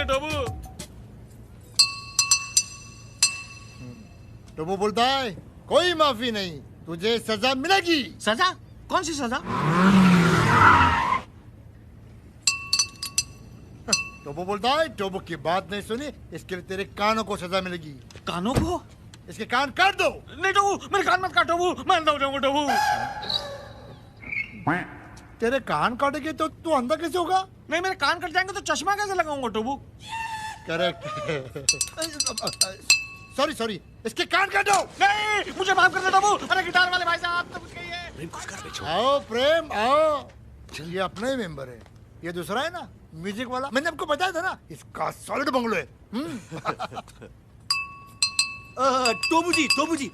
दे टोबू। टोबू बोलता है कोई माफी नहीं, तुझे सजा मिलेगी। सजा? कौन सी सजा? टोबू बोलता है टोबू की बात नहीं सुनी, इसके लिए तेरे कानों को सजा मिलेगी। कानों को? इसके कान काट दो। नहीं टोबू, मेरे कान मत काटो, मैं अंधा हो जाऊंगा टोबू। तेरे कान काटेंगे तो तू अंधा कैसे होगा? नहीं, मेरे कान कट जाएंगे तो चश्मा कैसे लगाऊंगा टोबू? करेक्ट। सॉरी सॉरी, इसके कान काटो। नहीं, मुझे माफ कर दे टोबू। अरे गिटार वाले भाई साहब, तुम कहिए। आओ प्रेम आओ, ये अपना ही मेंबर है, ये दूसरा है ना म्यूजिक वाला, मैंने आपको बताया था ना, इसका सॉलिड बंगलो है। टोबू जी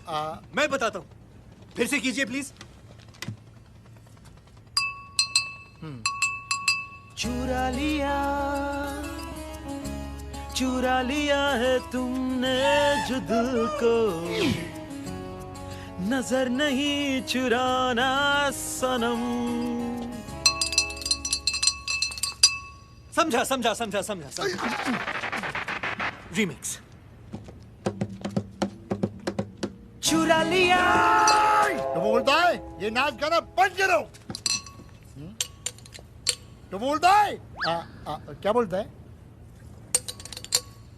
मैं बताता हूँ, फिर से कीजिए प्लीज। चुरा लिया है तुमने जो दिल को, नजर नहीं चुराना सनम। समझा। रीमिक्स। चुरा लिया। तो वो बोलता है ये नाच गाना बंद करो। तो बोलता है क्या बोलता है?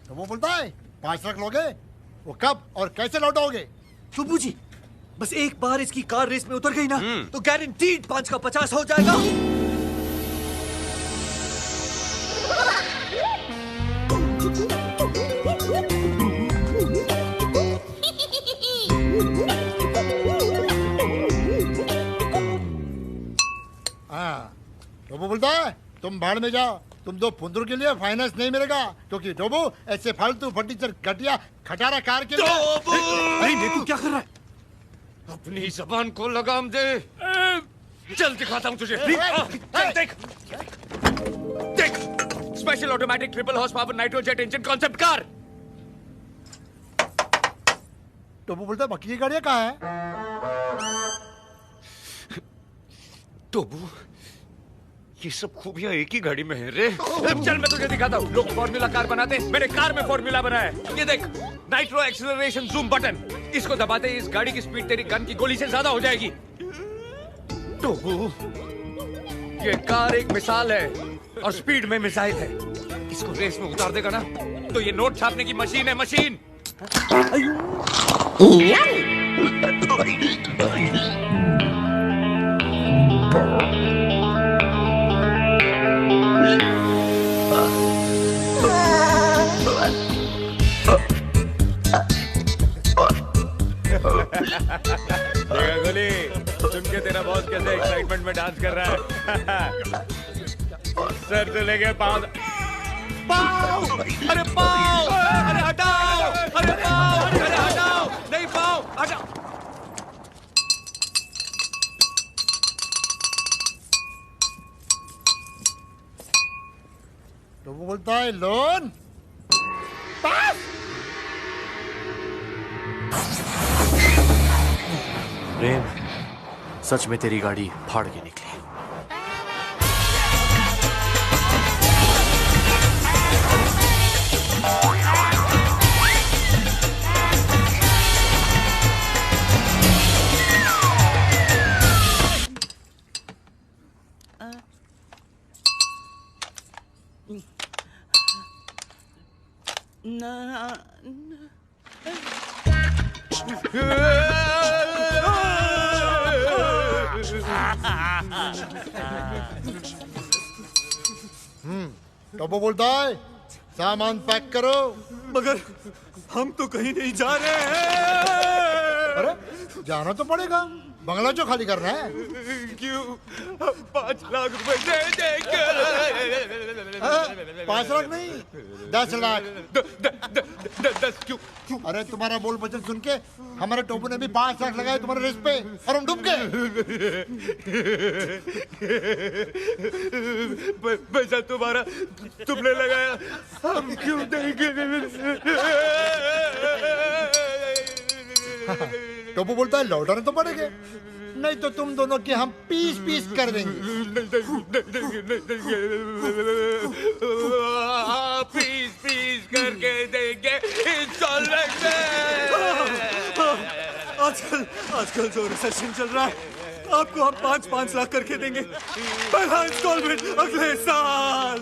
तो वो बोलता है 5 लाख लोगे, वो कब और कैसे लौटाओगे? टोबू जी, बस एक बार इसकी कार रेस में उतर गई ना तो गारंटीड 5 का 50 हो जाएगा। टोबू बोलता है तुम भाड़ में जाओ, तुम दो फुंदरू के लिए फाइनेंस नहीं मिलेगा, क्योंकि टोबू ऐसे फालतू फर्नीचर घटिया खटारा कार के लिए। अरे नेतू क्या कर रहा है? अपनी जबान को लगाम दे। चल दिखाता हूँ तुझे। चल देख, special automatic triple horse power nitrojet engine concept car. टोबू बोलता है बाकी की गाड़ियां कहाँ है? टोबू, ये सब खूबियां एक ही गाड़ी में है रे। चल मैं तुझे दिखाता हूँ। लोग फॉर्मूला कार बनाते हैं, मैंने कार में फॉर्मूला बनाया है। ये देख, नाइट्रो एक्सीलरेशन जूम बटन, इसको दबाते ही इस गाड़ी की स्पीड तेरी गन की गोली से ज्यादा हो जाएगी। टोबू, ये कार एक मिसाल है और स्पीड में मिसाइल है। इसको रेस में उतार देगा ना तो ये नोट छापने की मशीन है, मशीन। देखा गोली, सुन के तेरा बॉस कैसे एक्साइटमेंट में डांस कर रहा है। सर से लेके पाँव, अरे पाँव, अरे हटाओ, अरे पाँव, अरे हटाओ, नहीं पाँव, हटाओ। तो वो बोलता है लोन पास। प्रेम, सच में तेरी गाड़ी फाड़ के निकली। टोबो बोलता है सामान पैक करो। मगर हम तो कहीं नहीं जा रहे हैं। अरे जाना तो पड़ेगा, बंगला जो खाली करना है। क्यों? 5 लाख रुपए दे देंगे। 5 लाख नहीं 10 लाख। 10 क्यों? अरे तुम्हारा बोल वचन सुन के हमारे टोपू ने भी 5 लाख लगाए तुम्हारे रेस पे और हम डूब गए। पैसा तुम्हारा तुमने लगाया, हम क्यों देंगे? टोपू बोलता है लौटाने तो पड़ेंगे, नहीं तो तुम दोनों के हम पीस पीस कर देंगे। प्लीज आजकल जो रिसेशन चल रहा है, आपको हम 5-5 लाख करके देंगे, पहला इंस्टॉलमेंट अगले साल।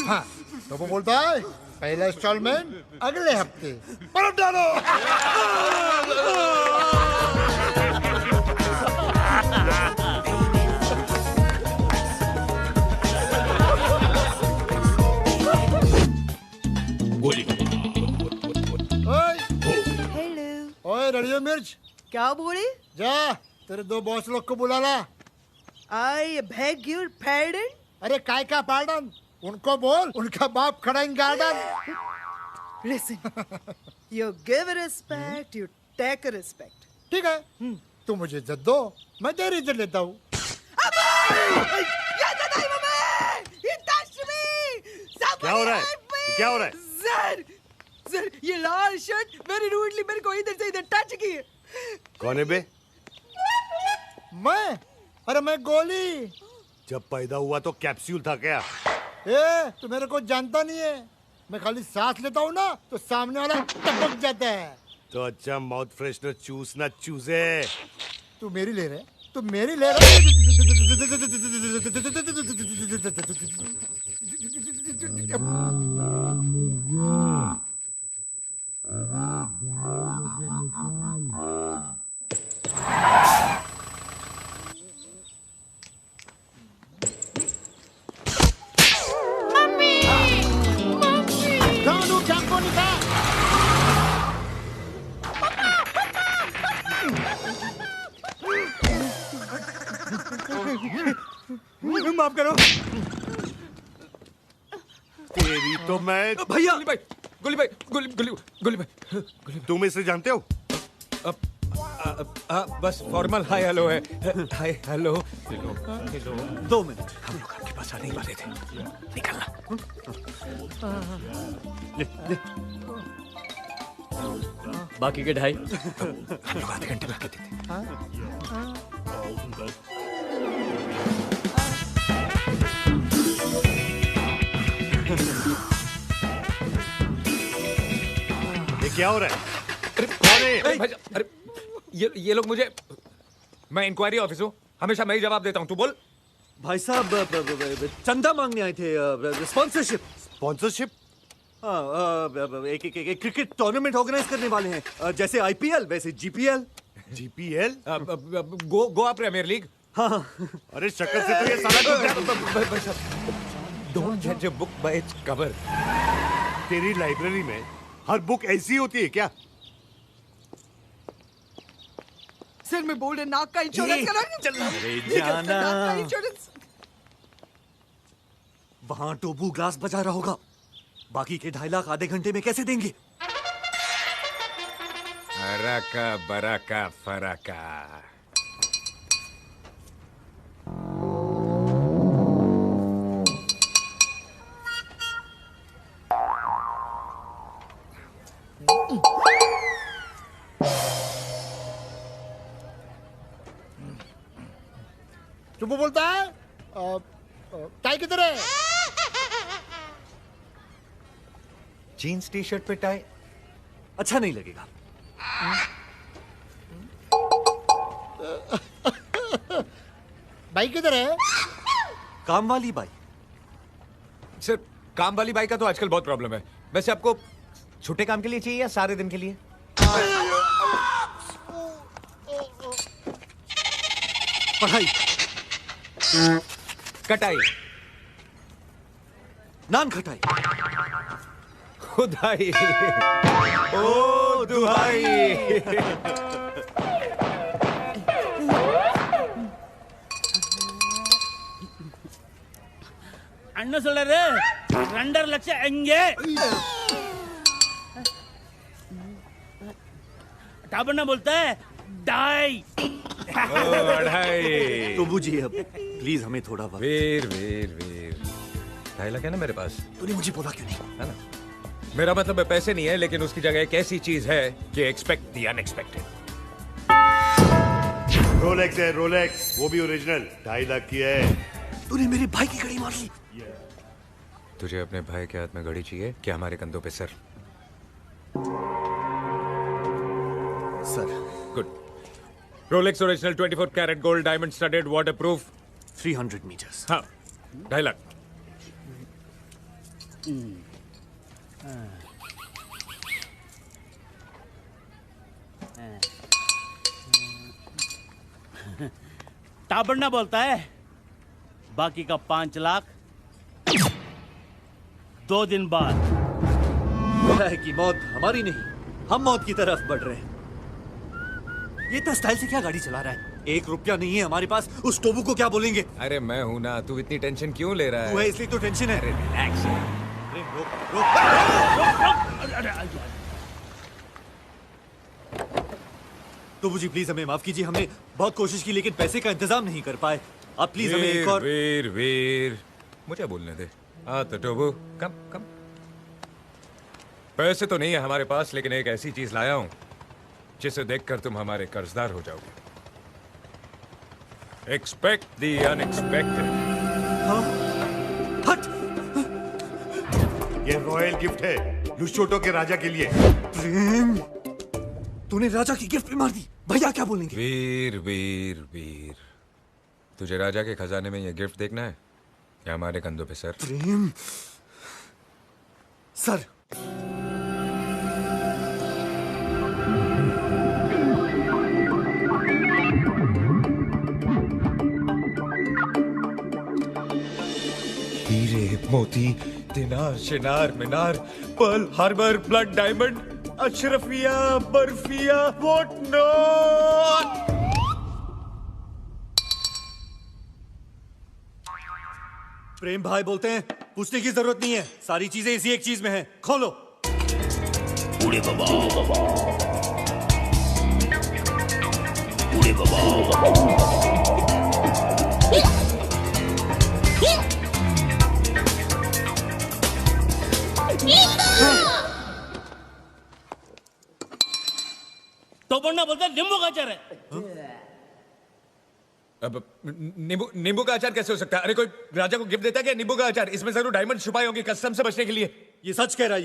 हाँ तो वो बोलता है पहला इंस्टॉलमेंट अगले हफ्ते। बर्फ डालो। गोली। हेलो। ओए रड़ियो मिर्च, क्या बोले? जा तेरे 2 बॉस लोग को बुला ला। I beg your pardon? अरे काय का पार्डन, उनको बोल उनका बाप खड़ा इन garden. Listen, you give respect, you take respect. ठीक है, तू मुझे इज्जत दो, मैं तेरी इज्जत लेता हूँ। क्या हो रहा है? क्या हो रहा है? सर, ये लाल शर्ट वेरी रूडली मेरे को इधर से इधर टच की है। कौन है बे? मैं? अरे मैं गोली। जब पैदा हुआ तो कैप्सूल था क्या? ए, तू मेरे को जानता नहीं है। मैं खाली सांस लेता हूँ ना तो सामने वाला टपक जाता है। तो अच्छा माउथ फ्रेशनर चूस ना चूसे। तू मेरी ले रहे? तू मेरी ले रहे? माफ करो। तेरी तो मैं। भैया गोली भाई, गोली भाई, गोली भाई। तुम इसे जानते हो? बस फॉर्मल हाय हेलो है। Hi hello. 2 मिनट। हम लोग आपके पास आने ही वाले थे, निकलना। बाकी के 2.5 हम लोग आधे घंटे में आके देते। ये क्या हो रहा है? अरे कौन है? अरे ये लोग मुझे, मैं इंक्वायरी ऑफिस हूँ, हमेशा मैं ही जवाब देता हूँ, तू बोल। भाई साहब चंदा मांगने आए थे, स्पॉन्सरशिप। स्पॉन्सरशिप? हाँ, एक क्रिकेट टूर्नामेंट ऑर्गेनाइज करने वाले हैं, जैसे IPL वैसे GPL। GPL? Goa premier league. हाँ। अरे शक्ल से तो ये साला डोंट जज a book by its cover. तेरी लाइब्रेरी में हर बुक ऐसी होती है क्या? सर मैं बोल रहा नाक का इंश्योरेंस करा। अरे जाना। नाक का इंश्योरेंस। वहां टोबू ग्लास बजा रहा होगा, बाकी के 2.5 लाख आधे घंटे में कैसे देंगे? अराका बराका फराका। चुप बोलता है? टाई किधर है? जीन्स टी शर्ट पे टाई अच्छा नहीं लगेगा। भाई किधर है? काम वाली बाई। सर, काम वाली बाई का तो आजकल बहुत प्रॉब्लम है। वैसे आपको छोटे काम के लिए चाहिए या सारे दिन के लिए? पढ़ाई, कटाई, नान खटाई, खुदाई, ओ दुहाई। ಅಣ್ಣ ಸೊಲ್ಲರೆ 2.5 ಲಕ್ಷ ಹೆಂಗೆ टाबना बोलता है डाई। अढ़ाई। तो बूझिए अब प्लीज हमें थोड़ा वक्त। वीर वीर वीर 2.5 लाख है ना मेरे पास, तूने मुझे बोला क्यों नहीं? है ना? मेरा मतलब है पैसे नहीं है, लेकिन उसकी जगह एक ऐसी चीज है कि एक्सपेक्ट द अनएक्सपेक्टेड। रोलेक्स है, रोलेक्स, वो भी ओरिजिनल, 2.5 लाख की है। तूने मेरे भाई की घड़ी मार ली। तुझे अपने भाई के हाथ में घड़ी चाहिए क्या हमारे कंधों पे sir? Sir good. Rolex original 24 carat gold diamond studded waterproof. 300 meters. हाँ, 2.5 लाख. टाबड़ना बोलता है बाकी का 5 लाख 2 दिन बाद. है कि मौत हमारी नहीं, हम मौत की तरफ बढ़ रहे हैं. ये इतना स्टाइल से क्या गाड़ी चला रहा है? 1 रुपया नहीं है हमारे पास. उस टोबू को क्या बोलेंगे? अरे मैं हूं ना, तू इतनी टेंशन क्यों ले रहा तू है है? इसलिए तो टेंशन है. रिलैक्स. अरे रोक रोक. टोबू जी प्लीज हमें माफ कीजिए. हमने बहुत कोशिश की लेकिन पैसे का इंतजाम नहीं कर पाए. आप प्लीज हमें एक और. वीर मुझे बोलने दे. हाँ तो टोबू कम कम. पैसे तो नहीं है हमारे पास, लेकिन एक ऐसी चीज लाया हूं जिसे देखकर तुम हमारे कर्जदार हो जाओगे. Expect the unexpected. हट. ये रॉयल गिफ्ट है लुशोटो के राजा के लिए. प्रेम, तूने राजा की गिफ्ट भी मार दी. भैया क्या बोलेंगे? वीर वीर वीर, तुझे राजा के खजाने में ये गिफ्ट देखना है या हमारे कंधों पे सर? प्रेम सर. हीरे मोती दिनार शिनार मीनार पर्ल हार्बर ब्लड डायमंड अशरफिया बर्फिया व्हाट नॉट. प्रेम भाई बोलते हैं पूछने की जरूरत नहीं है. सारी चीजें इसी एक चीज में है. खोलो. तो बढ़ना बोलता है नींबू का अचार है. अब नींबू का अचार कैसे हो सकता है? अरे कोई राजा को गिफ्ट देता है क्या नींबू का अचार? इसमें जरूर डायमंड छुपाए होंगे कस्टम से बचने के लिए. ये सच कह रहा है.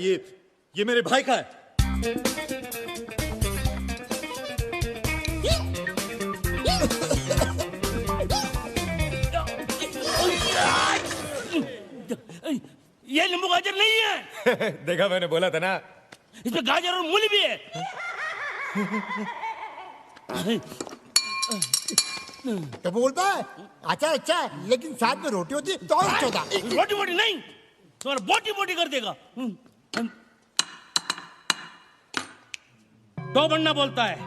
ये मेरे भाई का है. ये नींबू गाजर नहीं है. देखा, मैंने बोला था ना. इसमें गाजर और मूली भी है. तो बोलता है अच्छा अच्छा है, लेकिन साथ में रोटी होती तो और चौथा. रोटी बोटी नहीं, तुम्हारा बोटी बोटी कर देगा. तो बनना बोलता है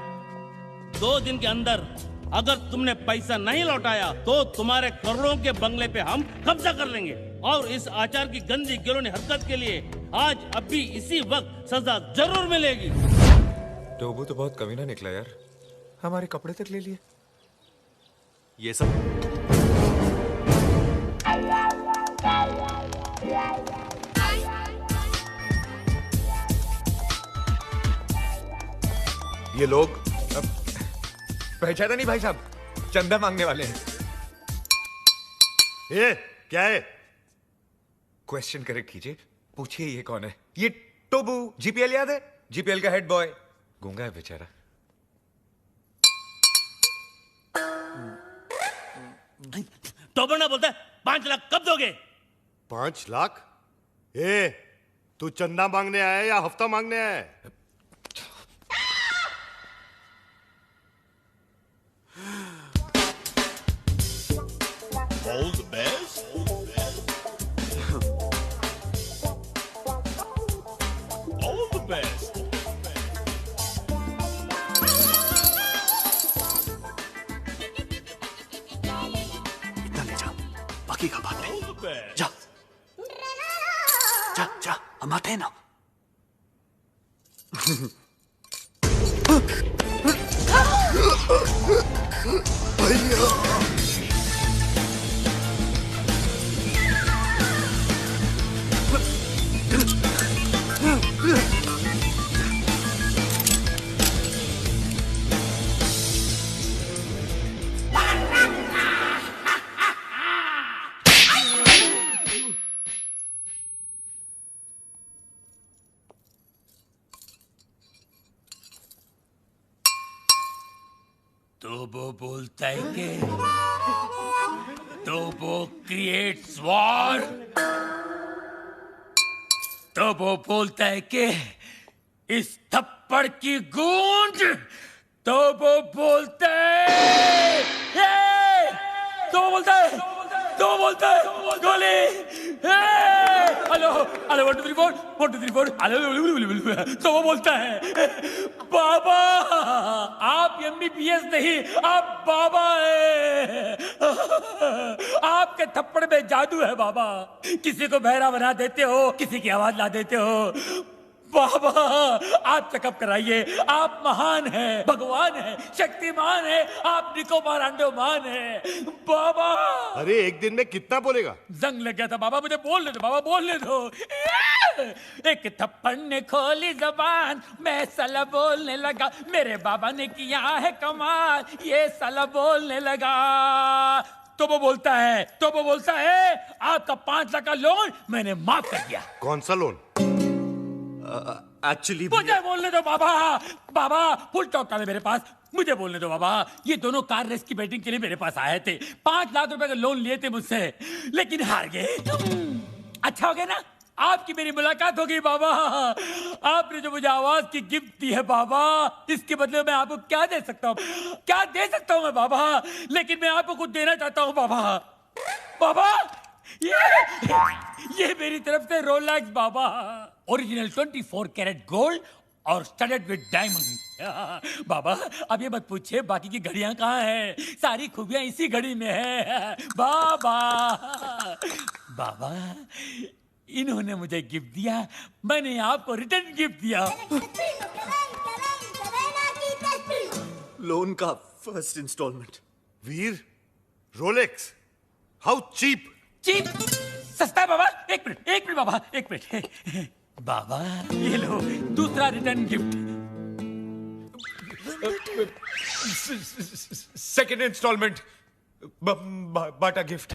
2 दिन के अंदर अगर तुमने पैसा नहीं लौटाया तो तुम्हारे करोड़ों के बंगले पे हम कब्जा कर लेंगे. और इस आचार की गंदी गिलोनी हरकत के लिए आज अभी इसी वक्त सजा जरूर मिलेगी. टोबू तो बहुत कमीना निकला यार, हमारे कपड़े तक ले लिए. ये सब ये लोग पहचाना नहीं भाई साहब, चंदा मांगने वाले हैं. ये क्या है? क्वेश्चन करेक्ट कीजिए, पूछिए ये कौन है? ये टोबू. जीपीएल याद है? जीपीएल का हेड बॉय. गूंगा है बेचारा. तो बनना बोलता है 5 लाख कब दोगे? 5 लाख? तू चंदा मांगने आया है या हफ्ता मांगने आया है? All the best. All the best. इतना ले जा, बाकी का बात All नहीं. the best. जा जा जा, हम आते हैं ना. वो बोलता है कि तो वो क्रिएट्स वॉर, तो वो बोलता है कि इस थप्पड़ की गूंज, तो वो बोलता है, तो वो बोलता है, तो वो बोलता है गोली, हेलो हेलो 1 2 3 4 1 2 3 4 हेलो, तो वो बोलता है बाबा आप MBBS नहीं, आप बाबा है, आपके थप्पड़ में जादू है बाबा, किसी को बहरा बना देते हो, किसी की आवाज ला देते हो बाबा, आप चेकअप कराइए, आप महान हैं, भगवान हैं, शक्तिमान हैं, आप निकोबार अंडोमान हैं बाबा। अरे एक दिन में कितना बोलेगा? जंग लग गया था बाबा, मुझे बोलने दो बाबा, बोलने दो। एक थप्पड़ ने खोली जबान, मैं साला बोलने लगा, मेरे बाबा ने किया है कमाल, ये साला बोलने लगा। तो वो बोलता है, तो वो बोलता है आपका 5 लाख का लोन मैंने माफ कर दिया। कौन सा लोन? एक्चुअली मुझे बोलने दो बाबा, बाबा फुल टॉक था मेरे पास, मुझे बोलने दो बाबा। ये दोनों कार रेस की बैटिंग के लिए मेरे पास आए थे, 5 लाख रुपए का लोन लिए थे मुझसे, लेकिन हार गए। अच्छा हो गया ना, आपकी मेरी मुलाकात हो गई बाबा, आपने जो मुझे आवाज की गिफ्ट दी है बाबा, इसके बदले मैं आपको क्या दे सकता हूँ, क्या दे सकता हूँ मैं बाबा, लेकिन मैं आपको कुछ देना चाहता हूँ बाबा। बाबा ये मेरी तरफ से रोलेक्स बाबा, ओरिजिनल 24 कैरेट गोल्ड और स्टडेड विद डायमंड। बाबा अब ये मत पूछिए बाकी की घड़ियां कहाँ हैं, सारी खूबियां इसी घड़ी में है बाबा। बाबा इन्होंने मुझे गिफ्ट दिया, मैंने आपको रिटर्न गिफ्ट दिया। लोन का first instalment. Veer, Rolex, how cheap. Cheap सस्ता है बाबा, एक मिनट बाबा, एक मिनट बाबा, ये लो दूसरा रिटर्न गिफ्ट। सेकेंड इंस्टॉलमेंट, बाटा गिफ्ट।